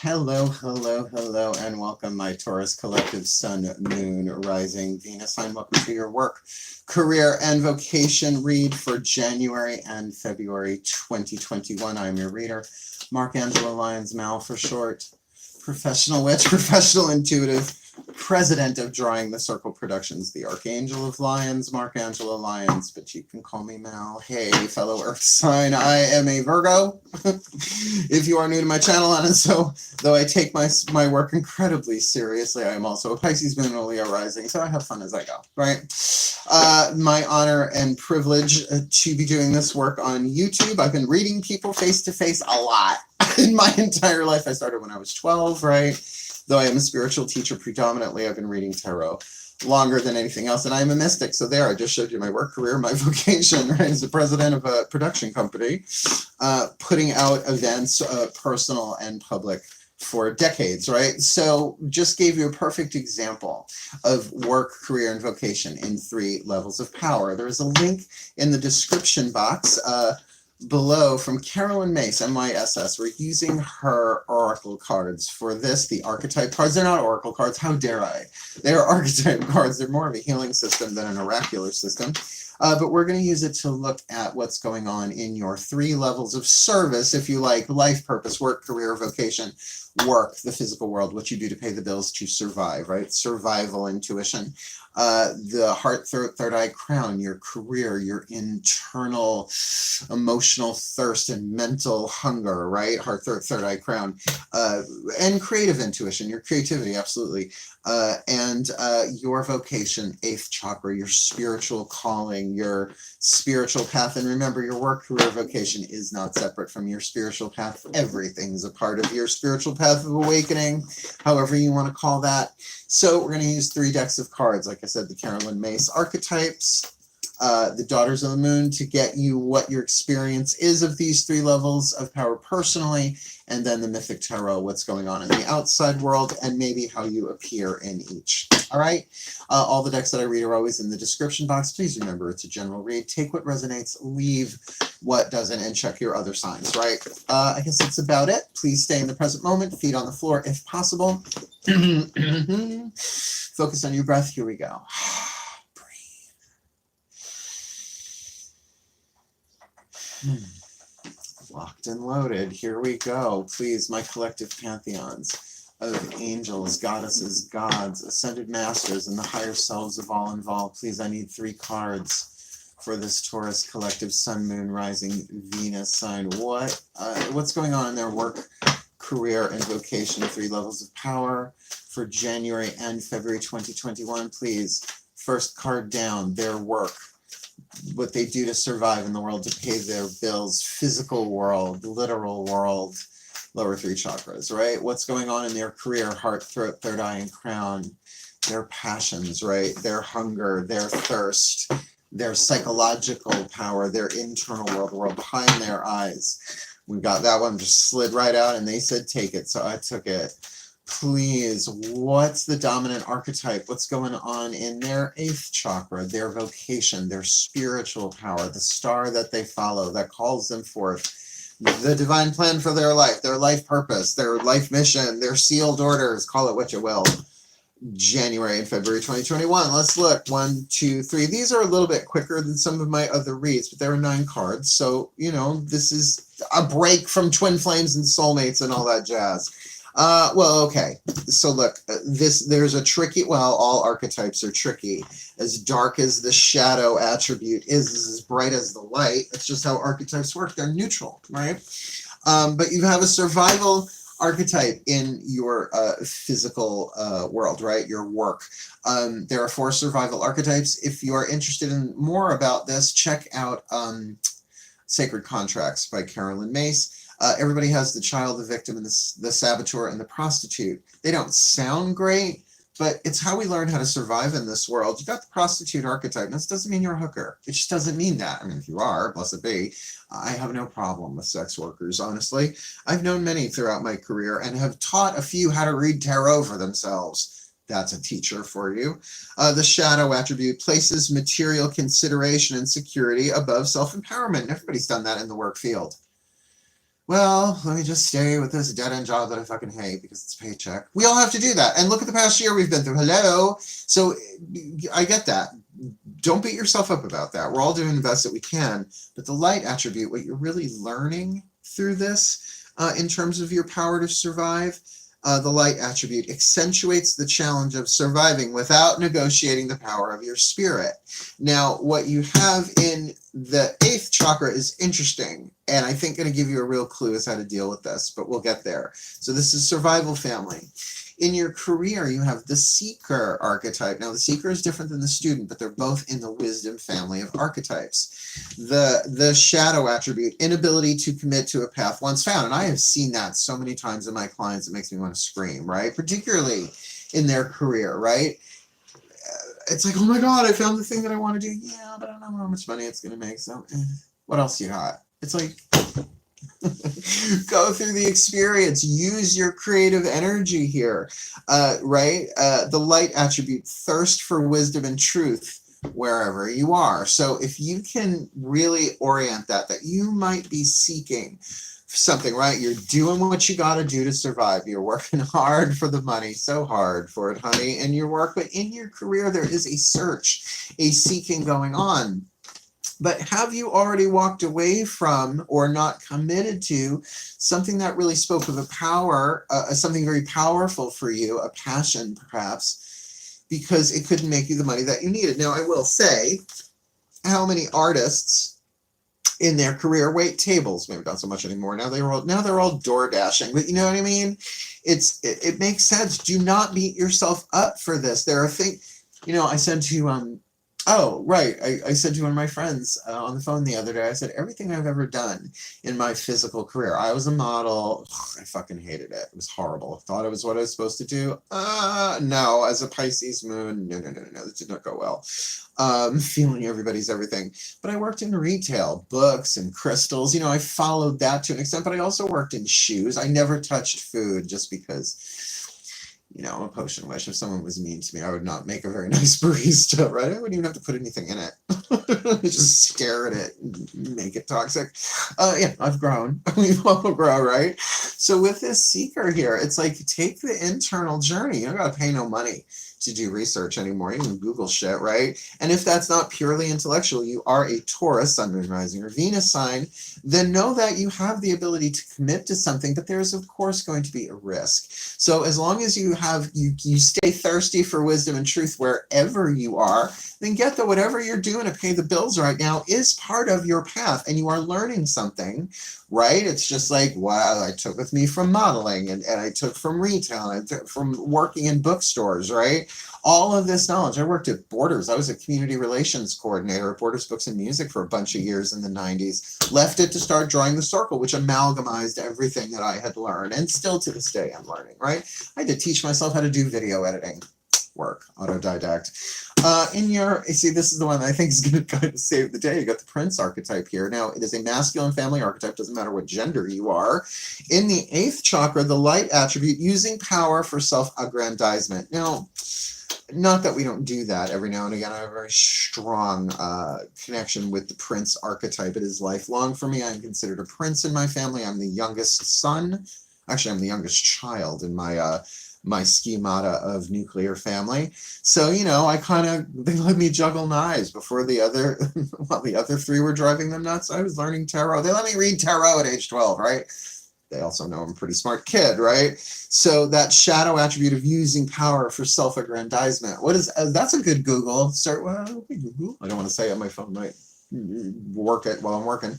Hello, hello, hello, and welcome, my Taurus collective Sun, Moon, Rising, Venus sign. Welcome to your work, career, and vocation read for January and February 2021. I'm your reader, Mark-Angela Lyons, Mal for short, professional witch, professional intuitive, president of Drawing the Circle Productions, the Archangel of Lyons, Mark-Angela Lyons, but you can call me Mal. Hey, fellow Earth sign, I am a Virgo. If you are new to my channel, and so, though I take my work incredibly seriously, I am also a Pisces Moon, Leo Rising, so I have fun as I go, right? My honor and privilege to be doing this work on YouTube. I've been reading people face-to-face a lot in my entire life. I started when I was 12, right? Though I am a spiritual teacher predominantly, I've been reading tarot longer than anything else, and I'm a mystic. So there, I just showed you my work career, my vocation, right, as the president of a production company, putting out events, personal and public, for decades, right? So just gave you a perfect example of work, career, and vocation in 3 levels of power. There is a link in the description box below from Carolyn Myss, M-Y-S-S. We're using her oracle cards for this, the archetype cards. They're not oracle cards, how dare I? They are archetype cards. They're more of a healing system than an oracular system. But we're going to use it to look at what's going on in your 3 levels of service, if you like: life purpose, work, career, vocation. Work, the physical world, what you do to pay the bills to survive, right? Survival intuition. The heart, third eye, crown, your career, your internal emotional thirst and mental hunger, right? Heart, third eye, crown. And creative intuition, your creativity, absolutely. And your vocation, 8th chakra, your spiritual calling, your spiritual path. And remember, your work, career, vocation is not separate from your spiritual path. Everything's a part of your spiritual path of awakening, however you want to call that. So we're going to use 3 decks of cards, like I said, the Carolyn Myss Archetypes, the Daughters of the Moon, to get you what your experience is of these 3 levels of power personally, and then the Mythic Tarot, what's going on in the outside world, and maybe how you appear in each. All right? All the decks that I read are always in the description box. Please remember, it's a general read. Take what resonates, leave what doesn't, and check your other signs, right? I guess that's about it. Please stay in the present moment, feet on the floor if possible. Focus on your breath. Here we go. Breathe. Locked and loaded. Here we go. Please, my collective pantheons of angels, goddesses, gods, ascended masters, and the higher selves of all involved. Please, I need 3 cards for this Taurus collective Sun, Moon, Rising, Venus sign. What's going on in their work, career, and vocation? 3 levels of power for January and February 2021. Please, first card down, their work, what they do to survive in the world, to pay their bills, physical world, literal world, lower 3 chakras, right? What's going on in their career, heart, throat, third eye, and crown, their passions, right? Their hunger, their thirst, their psychological power, their internal world, the world behind their eyes. We got that one, just slid right out, and they said take it, so I took it. Please, what's the dominant archetype? What's going on in their 8th chakra, their vocation, their spiritual power, the star that they follow that calls them forth, the divine plan for their life purpose, their life mission, their sealed orders, call it what you will. January and February 2021. Let's look. 1, 2, 3. These are a little bit quicker than some of my other reads, but there are 9 cards. So, you know, this is a break from twin flames and soulmates and all that jazz. Well, okay. So look, there's a tricky, well, all archetypes are tricky. As dark as the shadow attribute is as bright as the light. That's just how archetypes work. They're neutral, right? But you have a survival archetype in your physical world, right? Your work. There are 4 survival archetypes. If you are interested in more about this, check out Sacred Contracts by Carolyn Myss. Everybody has the child, the victim, and the saboteur, and the prostitute. They don't sound great, but it's how we learn how to survive in this world. You got the prostitute archetype, and this doesn't mean you're a hooker. It just doesn't mean that. I mean, if you are, blessed be. I have no problem with sex workers, honestly. I've known many throughout my career and have taught a few how to read tarot for themselves. That's a teacher for you. The shadow attribute places material consideration and security above self-empowerment. Everybody's done that in the work field. well, let me just stay with this dead-end job that I fucking hate because it's a paycheck. We all have to do that. And look at the past year we've been through. Hello. So I get that. Don't beat yourself up about that. We're all doing the best that we can. But the light attribute, what you're really learning through this in terms of your power to survive, the light attribute accentuates the challenge of surviving without negotiating the power of your spirit. Now, what you have in the 8th chakra is interesting, and I think going to give you a real clue as how to deal with this, but we'll get there. So this is survival family. In your career, you have the seeker archetype. Now, the seeker is different than the student, but they're both in the wisdom family of archetypes. The shadow attribute, inability to commit to a path once found. And I have seen that so many times in my clients, it makes me want to scream, right? Particularly in their career, right? It's like, oh my God, I found the thing that I want to do. Yeah, but I don't know how much money it's going to make. So what else you got? It's like, go through the experience, use your creative energy here, right? The light attribute, thirst for wisdom and truth wherever you are. So if you can really orient that you might be seeking something, right? You're doing what you got to do to survive. You're working hard for the money, so hard for it, honey, in your work. But in your career, there is a search, a seeking going on. But have you already walked away from or not committed to something that really spoke of a power, something very powerful for you, a passion perhaps, because it couldn't make you the money that you needed? Now, I will say, how many artists in their career wait tables? Maybe not so much anymore. Now they're all door dashing, but you know what I mean? It makes sense. Do not beat yourself up for this. There are things, I said to oh, right. I said to one of my friends on the phone the other day, I said, everything I've ever done in my physical career, I was a model. I fucking hated it. It was horrible. I thought it was what I was supposed to do. No, as a Pisces moon, no. That did not go well. Feeling everybody's everything. But I worked in retail, books and crystals. I followed that to an extent, but I also worked in shoes. I never touched food just because, I'm a potion wish. If someone was mean to me, I would not make a very nice barista, right? I wouldn't even have to put anything in it. Just stare at it and make it toxic. Yeah, I've grown. We've all grown, right? So with this seeker here, it's like, take the internal journey. You don't got to pay no money to do research anymore. You can Google shit, right? And if that's not purely intellectual, you are a Taurus, Sun, Moon, Rising, or Venus sign, then know that you have the ability to commit to something, but there's of course going to be a risk. So as long as you stay thirsty for wisdom and truth wherever you are, then get that whatever you're doing to pay the bills right now is part of your path, and you are learning something, right? It's just like what I took with me from modeling, and I took from retail, and I took from working in bookstores, right? All of this knowledge. I worked at Borders. I was a community relations coordinator at Borders Books and Music for a bunch of years in the 90s. Left it to start DrawingTheCircle, which amalgamized everything that I had learned, and still to this day I'm learning, right? I had to teach myself how to do video editing. Work, autodidact. See, this is the one that I think is going to kind of save the day. You got the Prince archetype here. Now, it is a masculine family archetype. Doesn't matter what gender you are. In the 8th chakra, the light attribute, using power for self-aggrandizement. Now, not that we don't do that every now and again. I have a very strong connection with the Prince archetype. It is lifelong for me. I'm considered a prince in my family. I'm the youngest son. Actually, I'm the youngest child in my schemata of nuclear family. So, they let me juggle knives before the other 3 were driving them nuts. I was learning tarot. They let me read tarot at age 12, right? They also know I'm a pretty smart kid, right? So that shadow attribute of using power for self-aggrandizement. That's a good Google. Google. I don't want to say it. My phone might work it while I'm working.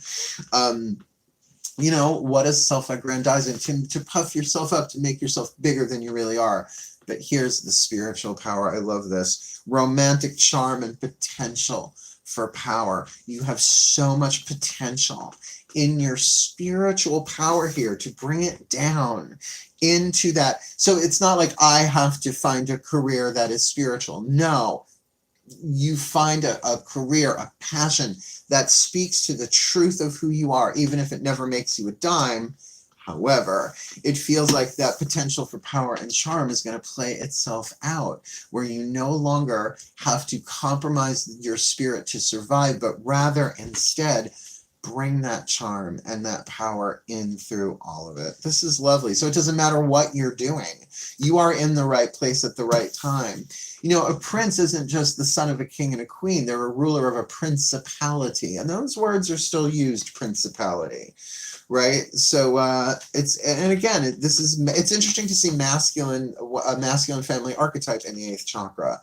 What is self-aggrandizement? To puff yourself up, to make yourself bigger than you really are. But here's the spiritual power. I love this. Romantic charm and potential for power. You have so much potential in your spiritual power here to bring it down into that. So it's not like I have to find a career that is spiritual. No. You find a career, a passion that speaks to the truth of who you are, even if it never makes you a dime. However, it feels like that potential for power and charm is going to play itself out, where you no longer have to compromise your spirit to survive, but rather instead bring that charm and that power in through all of it. This is lovely. So it doesn't matter what you're doing. You are in the right place at the right time. You know, a prince isn't just the son of a king and a queen. They're a ruler of a principality. And those words are still used, principality, right? So and again, it's interesting to see a masculine family archetype in the 8th chakra,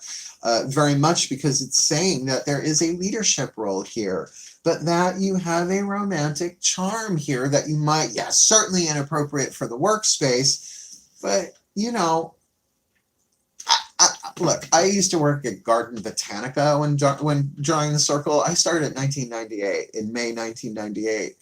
very much because it's saying that there is a leadership role here, but that you have a romantic charm here that you might, yes, certainly inappropriate for the workspace, but you know, look, I used to work at Garden Botanica when drawing the circle. I started in 1998, in May 1998.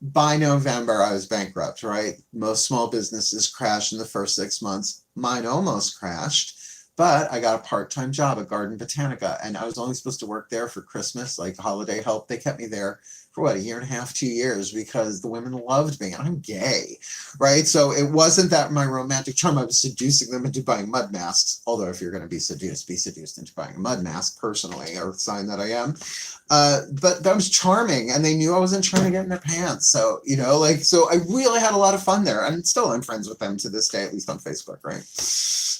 By November, I was bankrupt, right? Most small businesses crash in the first 6 months. Mine almost crashed. But I got a part-time job at Garden Botanica, and I was only supposed to work there for Christmas, like holiday help. They kept me there for what, 1.5 to 2 years, because the women loved me, and I'm gay, right? So it wasn't that my romantic charm, I was seducing them into buying mud masks. Although if you're going to be seduced into buying a mud mask, personally, earth sign that I am. But that was charming, and they knew I wasn't trying to get in their pants. So, you know, like, so I really had a lot of fun there, and still I'm friends with them to this day, at least on Facebook, right?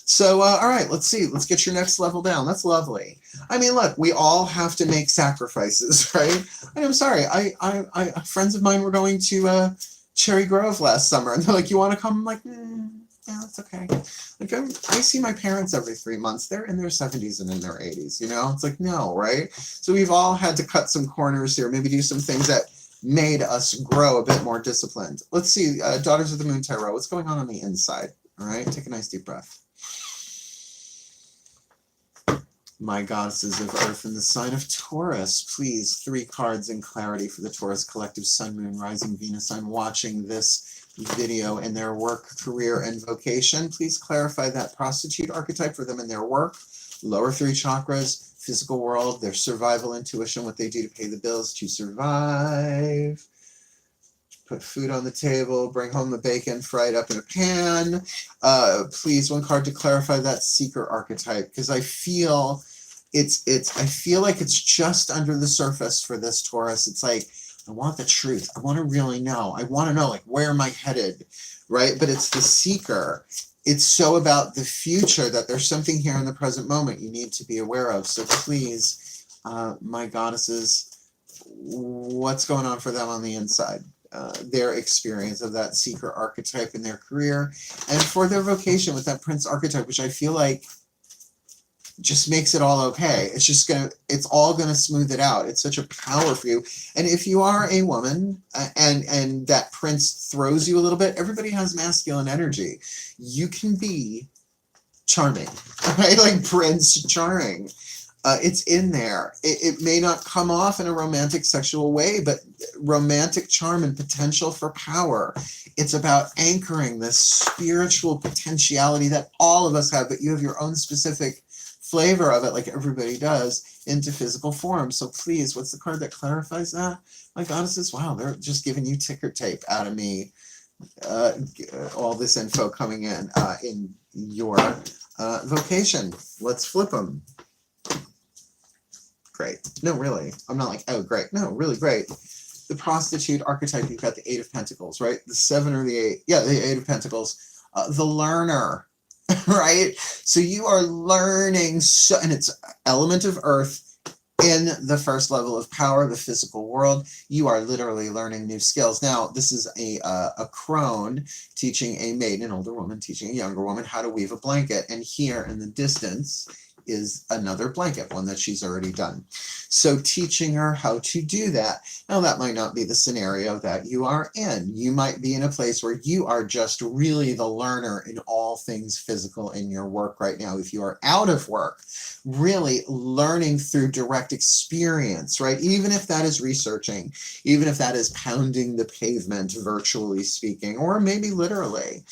So, all right, let's see. Let's get your next level down. That's lovely. I mean, look, we all have to make sacrifices, right? And I'm sorry, I friends of mine were going to Cherry Grove last summer, and they're like, "You want to come?" I'm like, yeah, that's okay. Like, I see my parents every 3 months. They're in their 70s and in their 80s, you know? It's like, no, right? So we've all had to cut some corners here, maybe do some things that made us grow a bit more disciplined. Let's see, Daughters of the Moon Tarot, what's going on the inside? All right, take a nice deep breath. My goddesses of Earth in the sign of Taurus, please, 3 cards in clarity for the Taurus collective Sun, Moon, Rising, Venus sign watching this video in their work, career, and vocation. Please clarify that prostitute archetype for them in their work, lower 3 chakras, physical world, their survival intuition, what they do to pay the bills to survive. Put food on the table, bring home the bacon, fry it up in a pan. Please, 1 card to clarify that seeker archetype, because I feel I feel like it's just under the surface for this Taurus. It's like, I want the truth. I want to really know. I want to know, like, where am I headed, right? But it's the seeker. It's so about the future that there's something here in the present moment you need to be aware of. So please, my goddesses, what's going on for them on the inside? Their experience of that seeker archetype in their career, and for their vocation with that prince archetype, which I feel like just makes it all okay. It's all gonna smooth it out. It's such a power for you. And if you are a woman and that prince throws you a little bit, everybody has masculine energy. You can be charming, right? Like Prince Charming. It's in there. It may not come off in a romantic sexual way, but romantic charm and potential for power. It's about anchoring this spiritual potentiality that all of us have, but you have your own specific flavor of it, like everybody does, into physical form. So please, what's the card that clarifies that? My goddesses, wow, they're just giving you ticker tape out of me. All this info coming in your vocation. Let's flip them. Great. No, really. I'm not like, oh, great. No, really great. The prostitute archetype, you've got the 8 of Pentacles, right? The 7 or the 8. Yeah, the 8 of Pentacles. The learner, right? So you are learning, and it's element of earth in the first level of power, the physical world. You are literally learning new skills. Now, this is a crone teaching a maiden, an older woman teaching a younger woman how to weave a blanket. And here in the distance is another blanket, one that she's already done. So teaching her how to do that. Now that might not be the scenario that you are in. You might be in a place where you are just really the learner in all things physical in your work right now. If you are out of work, really learning through direct experience, right? Even if that is researching, even if that is pounding the pavement, virtually speaking, or maybe literally.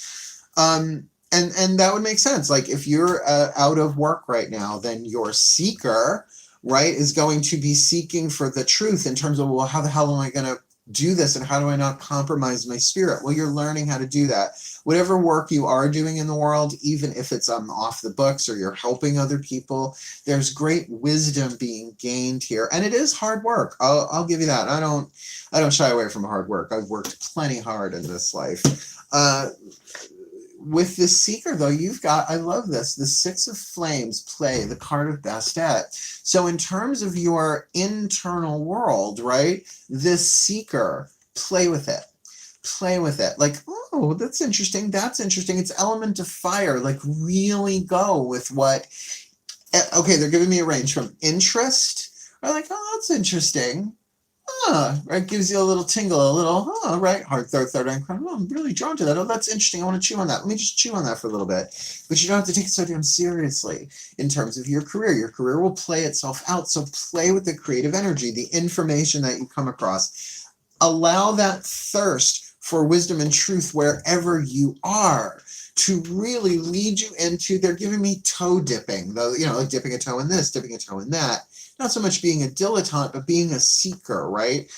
And that would make sense. Like if you're out of work right now, then your seeker, right, is going to be seeking for the truth in terms of, well, how the hell am I going to do this, and how do I not compromise my spirit? Well, you're learning how to do that. Whatever work you are doing in the world, even if it's off the books or you're helping other people, there's great wisdom being gained here, and it is hard work. I'll give you that. I don't shy away from hard work. I've worked plenty hard in this life. With the Seeker, though, you've got, I love this, the Six of Flames play, the card of Bastet. So in terms of your internal world, right, this Seeker, play with it. Play with it. Like, oh, that's interesting. That's interesting. It's element of fire. Like, really go with what, okay, they're giving me a range from interest, or like, oh, that's interesting. Right, gives you a little tingle, a little, right, heart, third eye crown. Oh, I'm really drawn to that. Oh, that's interesting. I want to chew on that. Let me just chew on that for a little bit. But you don't have to take it so damn seriously in terms of your career. Your career will play itself out. So play with the creative energy, the information that you come across. Allow that thirst for wisdom and truth wherever you are to really lead you into, they're giving me toe dipping, though, you know, like dipping a toe in this, dipping a toe in that. Not so much being a dilettante, but being a seeker, right?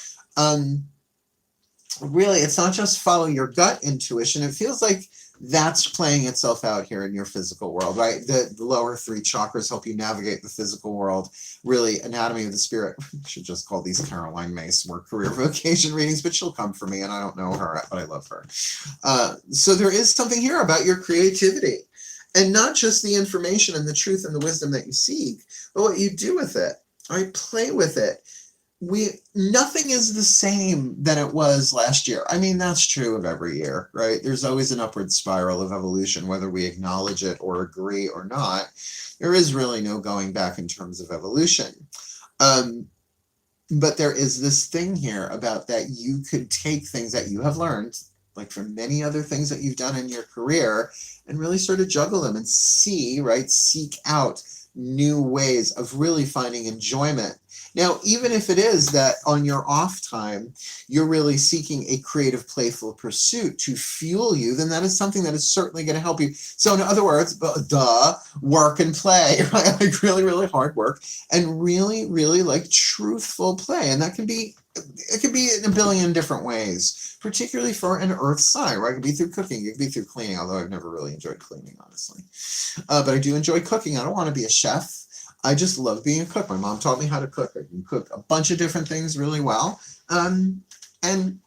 Really, it's not just follow your gut intuition. It feels like that's playing itself out here in your physical world, right? The lower three chakras help you navigate the physical world. Really, anatomy of the spirit. I should just call these Caroline Myss more career vocation readings, but she'll come for me, and I don't know her, but I love her. So there is something here about your creativity, and not just the information and the truth and the wisdom that you seek, but what you do with it. I play with it. Nothing is the same than it was last year. I mean, that's true of every year, right? There's always an upward spiral of evolution, whether we acknowledge it or agree or not. There is really no going back in terms of evolution. But there is this thing here about that you could take things that you have learned, like from many other things that you've done in your career, and really sort of juggle them and see, right? Seek out new ways of really finding enjoyment. Now, even if it is that on your off time, you're really seeking a creative, playful pursuit to fuel you, then that is something that is certainly going to help you. So in other words, work and play, right? Like really, really hard work and really, really like truthful play. And that can be, it can be in a billion different ways, particularly for an earth sign, right? It could be through cooking, it could be through cleaning, although I've never really enjoyed cleaning, honestly. But I do enjoy cooking. I don't want to be a chef. I just love being a cook. My mom taught me how to cook. I can cook a bunch of different things really well. And,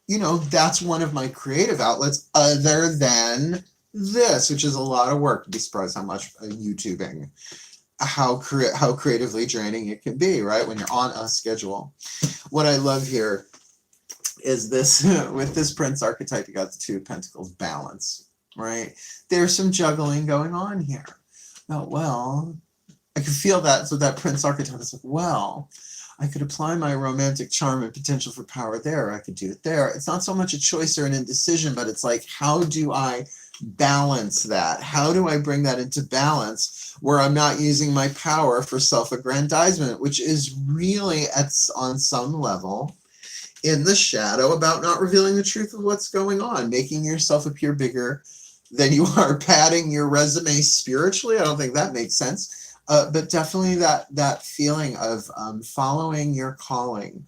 you know, that's one of my creative outlets other than this, which is a lot of work. You'd be surprised how much YouTubing, how creatively draining it can be, right? When you're on a schedule. What I love here is this, with this Prince archetype, you got the Two of Pentacles balance, right? There's some juggling going on here. Oh, well, I can feel that. So that Prince archetype is like, well, I could apply my romantic charm and potential for power there. I could do it there. It's not so much a choice or an indecision, but it's like, how do I balance that? How do I bring that into balance where I'm not using my power for self-aggrandizement, which is really on some level in the shadow about not revealing the truth of what's going on, making yourself appear bigger than you are, padding your resume spiritually. I don't think that makes sense. But definitely that feeling of following your calling,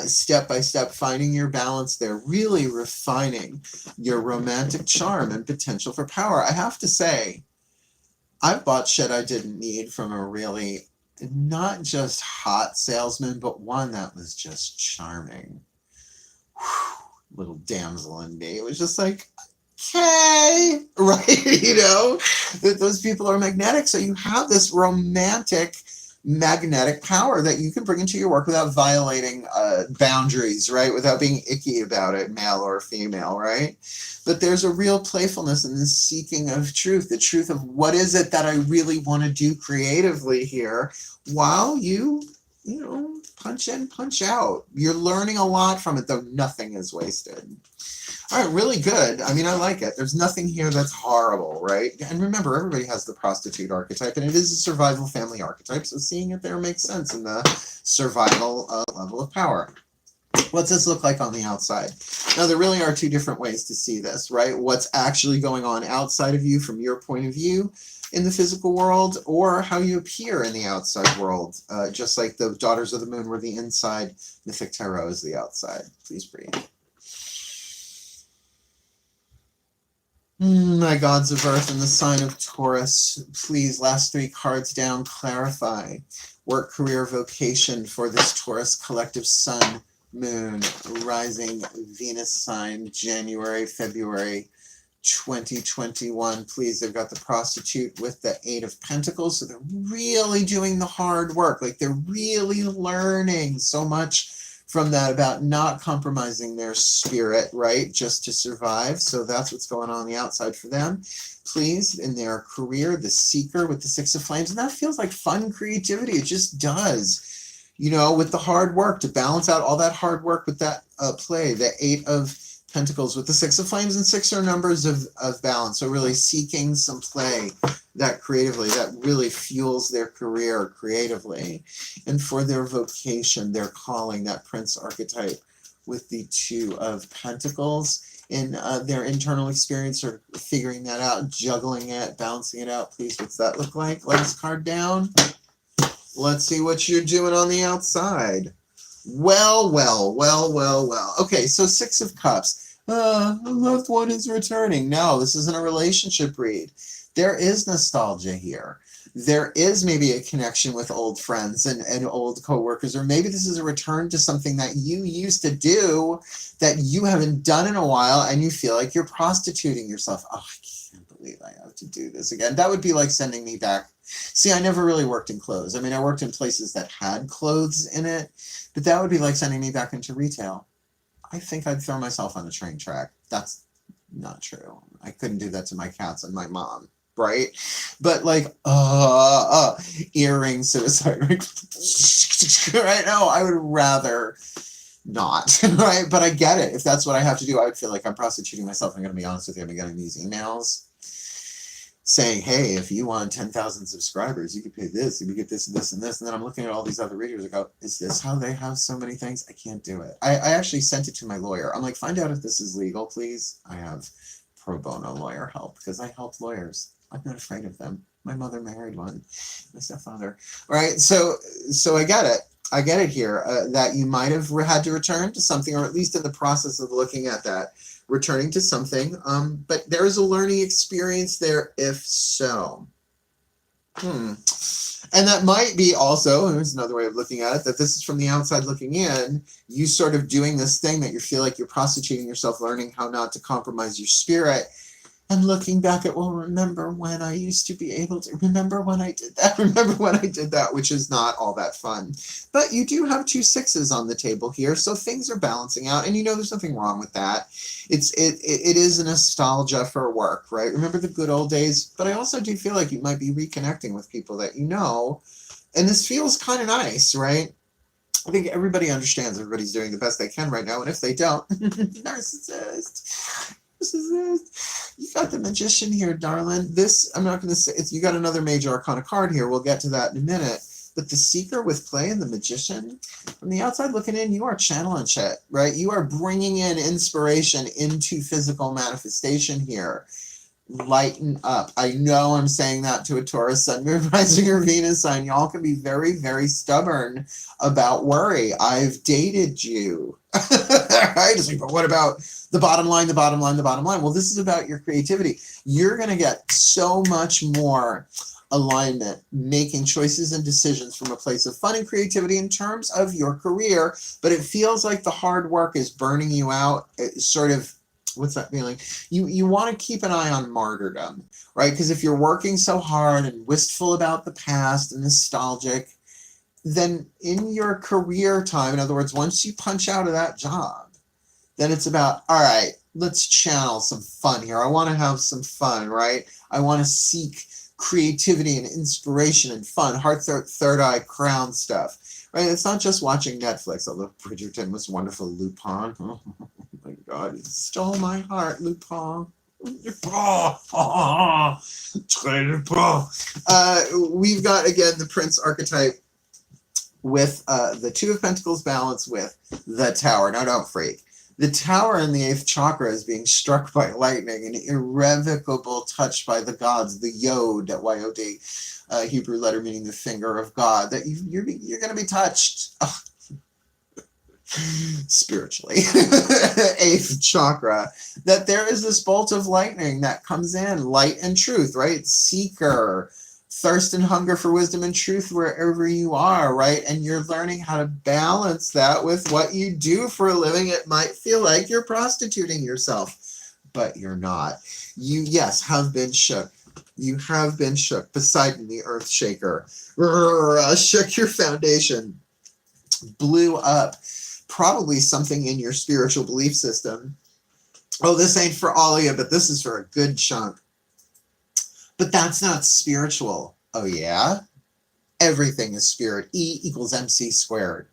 step by step, finding your balance there, really refining your romantic charm and potential for power. I have to say, I've bought shit I didn't need from a really, not just hot salesman, but one that was just charming. Whew, little damsel in me. It was just like, okay, right? You know, that those people are magnetic. So you have this romantic, magnetic power that you can bring into your work without violating boundaries, right? Without being icky about it, male or female, right? But there's a real playfulness in the seeking of truth, the truth of what is it that I really want to do creatively here, while you know, punch in, punch out. You're learning a lot from it, though nothing is wasted. All right, really good. I mean, I like it. There's nothing here that's horrible, right? And remember, everybody has the prostitute archetype, and it is a survival family archetype, so seeing it there makes sense in the survival level of power. What's this look like on the outside? Now, there really are two different ways to see this, right? What's actually going on outside of you from your point of view in the physical world or how you appear in the outside world. Just like the Daughters of the Moon were the inside, Mythic Tarot is the outside. Please breathe. My gods of earth and the sign of Taurus, please, last 3 cards down, clarify work, career, vocation for this Taurus collective sun, moon, rising, Venus sign, January, February 2021. Please, they've got the prostitute with the 8 of Pentacles, so they're really doing the hard work. Like, they're really learning so much from that about not compromising their spirit, right, just to survive. So that's what's going on the outside for them. Please, in their career, the Seeker with the 6 of Flames, and that feels like fun creativity. It just does, you know, with the hard work to balance out all that hard work with that play, the 8 of Pentacles with the 6 of Flames, and 6 are numbers of balance. So really seeking some play that creatively, that really fuels their career creatively. And for their vocation, their calling, that Prince archetype with the 2 of Pentacles, in their internal experience or figuring that out, juggling it, balancing it out. Please, what's that look like? Last card down. Let's see what you're doing on the outside. Well. Okay, so 6 of Cups. A loved one is returning. No, this isn't a relationship read. There is nostalgia here. There is maybe a connection with old friends and old coworkers, or maybe this is a return to something that you used to do that you haven't done in a while, and you feel like you're prostituting yourself. Oh, I can't believe I have to do this again. That would be like sending me back. See, I never really worked in clothes. I mean, I worked in places that had clothes in it, but that would be like sending me back into retail. I think I'd throw myself on a train track. That's not true. I couldn't do that to my cats and my mom, right? But like, earring suicide, right? No, I would rather not, right? But I get it. If that's what I have to do, I would feel like I'm prostituting myself. I'm going to be honest with you. I'm getting these emails saying, hey, if you want 10,000 subscribers, you could pay this, you could get this and this and this. And then I'm looking at all these other readers and go, is this how they have so many things? I can't do it. I actually sent it to my lawyer. I'm like, find out if this is legal, please. I have pro bono lawyer help because I help lawyers. I'm not afraid of them. My mother married one, my stepfather. All right, so I get it. I get it here that you might have had to return to something, or at least in the process of looking at that, returning to something, but there is a learning experience there if so. And that might be also, here's another way of looking at it, that this is from the outside looking in, you sort of doing this thing that you feel like you're prostituting yourself, learning how not to compromise your spirit, and looking back at, well, remember when I used to be able to, remember when I did that, which is not all that fun. But you do have 2 6s on the table here, so things are balancing out, and you know there's nothing wrong with that. It is a nostalgia for work, right? Remember the good old days, but I also do feel like you might be reconnecting with people that you know, and this feels kind of nice, right? I think everybody understands everybody's doing the best they can right now, and if they don't, narcissist. You got the Magician here, darling. This, I'm not going to say, you got another major arcana card here. We'll get to that in a minute. But the Seeker with play and the Magician, from the outside looking in, you are channeling shit, right? You are bringing in inspiration into physical manifestation here. Lighten up. I know I'm saying that to a Taurus Sun, Moon, Rising, or Venus sign. Y'all can be very, very stubborn about worry. I've dated you. Right? It's like, but what about the bottom line, the bottom line, the bottom line? Well, this is about your creativity. You're going to get so much more alignment, making choices and decisions from a place of fun and creativity in terms of your career, but it feels like the hard work is burning you out. It's sort of, what's that feeling? You want to keep an eye on martyrdom, right? Because if you're working so hard and wistful about the past and nostalgic, then in your career time, in other words, once you punch out of that job, then it's about, all right, let's channel some fun here. I want to have some fun, right? I want to seek creativity and inspiration and fun, heart, third eye, crown stuff, right? It's not just watching Netflix, although Bridgerton was wonderful. Lupin, oh my God, he stole my heart, Lupin. We've got, again, the Prince archetype with the 2 of Pentacles balanced with the Tower. Now, don't freak. The tower in the 8th chakra is being struck by lightning, an irrevocable touch by the gods, the Yod, Y-O-D, Hebrew letter meaning the finger of God, that you're going to be touched. Oh, spiritually. 8th chakra, that there is this bolt of lightning that comes in, light and truth, right? Seeker, thirst and hunger for wisdom and truth wherever you are, right? And you're learning how to balance that with what you do for a living. It might feel like you're prostituting yourself, but you're not. You, yes, have been shook. You have been shook. Poseidon, the earth shaker, shook your foundation, blew up probably something in your spiritual belief system. Oh, this ain't for all of you, but this is for a good chunk. But that's not spiritual. Oh, yeah? Everything is spirit. E equals MC squared.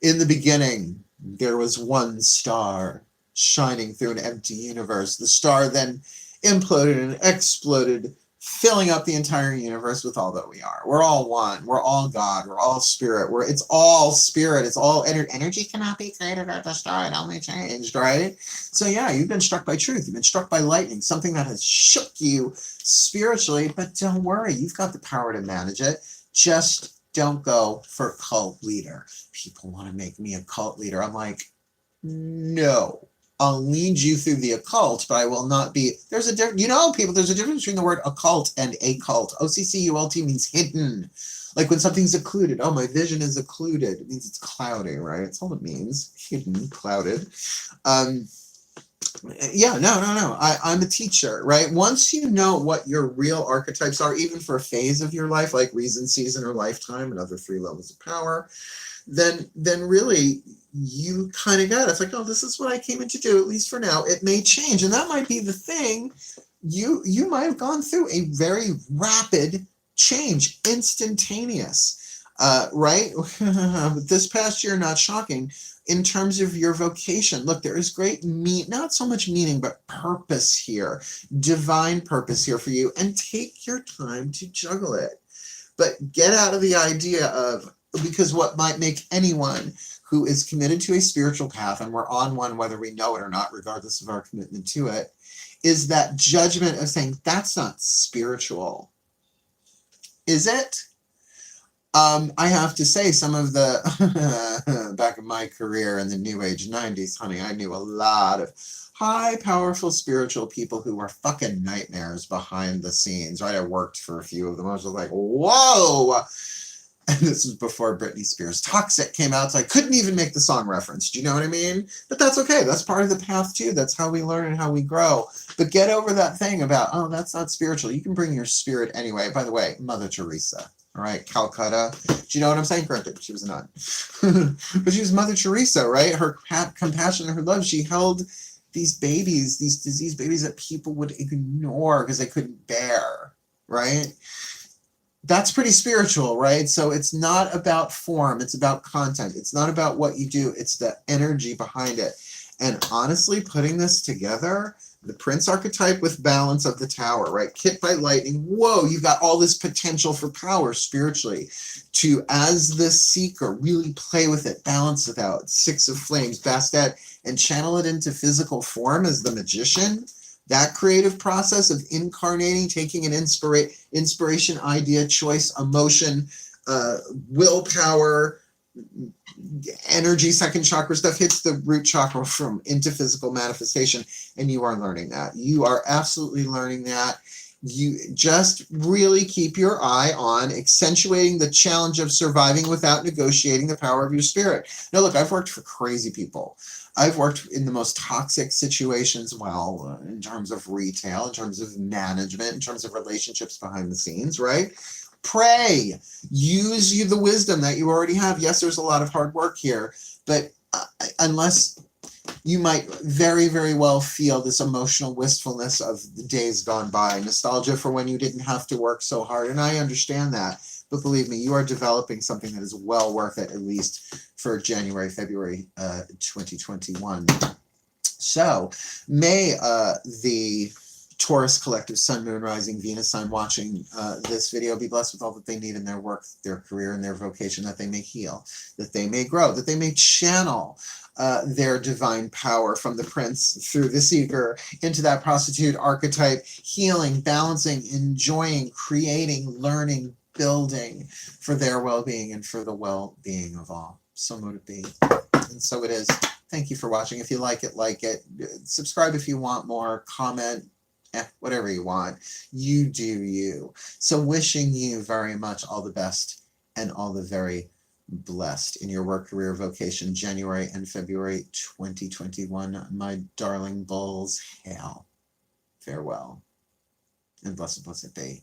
In the beginning, there was one star shining through an empty universe. The star then imploded and exploded, filling up the entire universe with all that we are. We're all one. We're all God. We're all spirit. It's all spirit. It's all energy cannot be created or destroyed, only changed, right? So yeah, you've been struck by truth. You've been struck by lightning, something that has shook you spiritually, but don't worry. You've got the power to manage it. Just don't go for cult leader. People want to make me a cult leader. I'm like, no. I'll lead you through the occult, but I will not be. There's a difference, people, there's a difference between the word occult and a cult. OCCULT means hidden. Like when something's occluded. Oh, my vision is occluded. It means it's cloudy, right? That's all it means. Hidden, clouded. Yeah, no. I'm a teacher, right? Once you know what your real archetypes are, even for a phase of your life, like reason, season, or lifetime, another 3 levels of power, then really you kind of got it. It's like, oh, this is what I came in to do, at least for now. It may change. And that might be the thing. You might have gone through a very rapid change, instantaneous, right? This past year, not shocking, in terms of your vocation. Look, there is great not so much meaning, but purpose here, divine purpose here for you, and take your time to juggle it. But get out of the idea of, because what might make anyone who is committed to a spiritual path, and we're on one whether we know it or not, regardless of our commitment to it, is that judgment of saying, that's not spiritual. Is it? I have to say, some of the, back in my career in the New Age 90s, honey, I knew a lot of high, powerful spiritual people who were fucking nightmares behind the scenes, right? I worked for a few of them. I was like, whoa! And this was before Britney Spears' Toxic came out, so I couldn't even make the song reference. Do you know what I mean? But that's okay. That's part of the path, too. That's how we learn and how we grow. But get over that thing about, oh, that's not spiritual. You can bring your spirit anyway. By the way, Mother Teresa, all right? Calcutta. Do you know what I'm saying? Granted, she was a nun. But she was Mother Teresa, right? Her compassion and her love, she held these babies, these diseased babies that people would ignore because they couldn't bear, right? That's pretty spiritual, right? So it's not about form, it's about content. It's not about what you do, it's the energy behind it. And honestly, putting this together, the Prince archetype with balance of the Tower, right? Hit by lightning, whoa, you've got all this potential for power spiritually to, as the seeker, really play with it, balance it out. 6 of Flames, Bastet, and channel it into physical form as the Magician. That creative process of incarnating, taking an inspiration, idea, choice, emotion, willpower, energy, 2nd chakra stuff hits the root chakra from into physical manifestation, and you are learning that. You are absolutely learning that. You just really keep your eye on accentuating the challenge of surviving without negotiating the power of your spirit. Now, look, I've worked for crazy people. I've worked in the most toxic situations, well, in terms of retail, in terms of management, in terms of relationships behind the scenes, right? Pray. Use the wisdom that you already have. Yes, there's a lot of hard work here, but unless you might very, very well feel this emotional wistfulness of the days gone by, nostalgia for when you didn't have to work so hard, and I understand that. But believe me, you are developing something that is well worth it, at least for January, February 2021. So may the Taurus collective Sun, Moon, Rising, Venus sign watching this video be blessed with all that they need in their work, their career, and their vocation, that they may heal, that they may grow, that they may channel their divine power from the prince through the seeker into that prostitute archetype, healing, balancing, enjoying, creating, learning, building for their well-being and for the well-being of all. So mote it be. And so it is. Thank you for watching. If you like it. Subscribe if you want more. Comment, whatever you want. You do you. So wishing you very much all the best and all the very blessed in your work, career, vocation, January and February 2021. My darling bulls, hail. Farewell. And blessed be.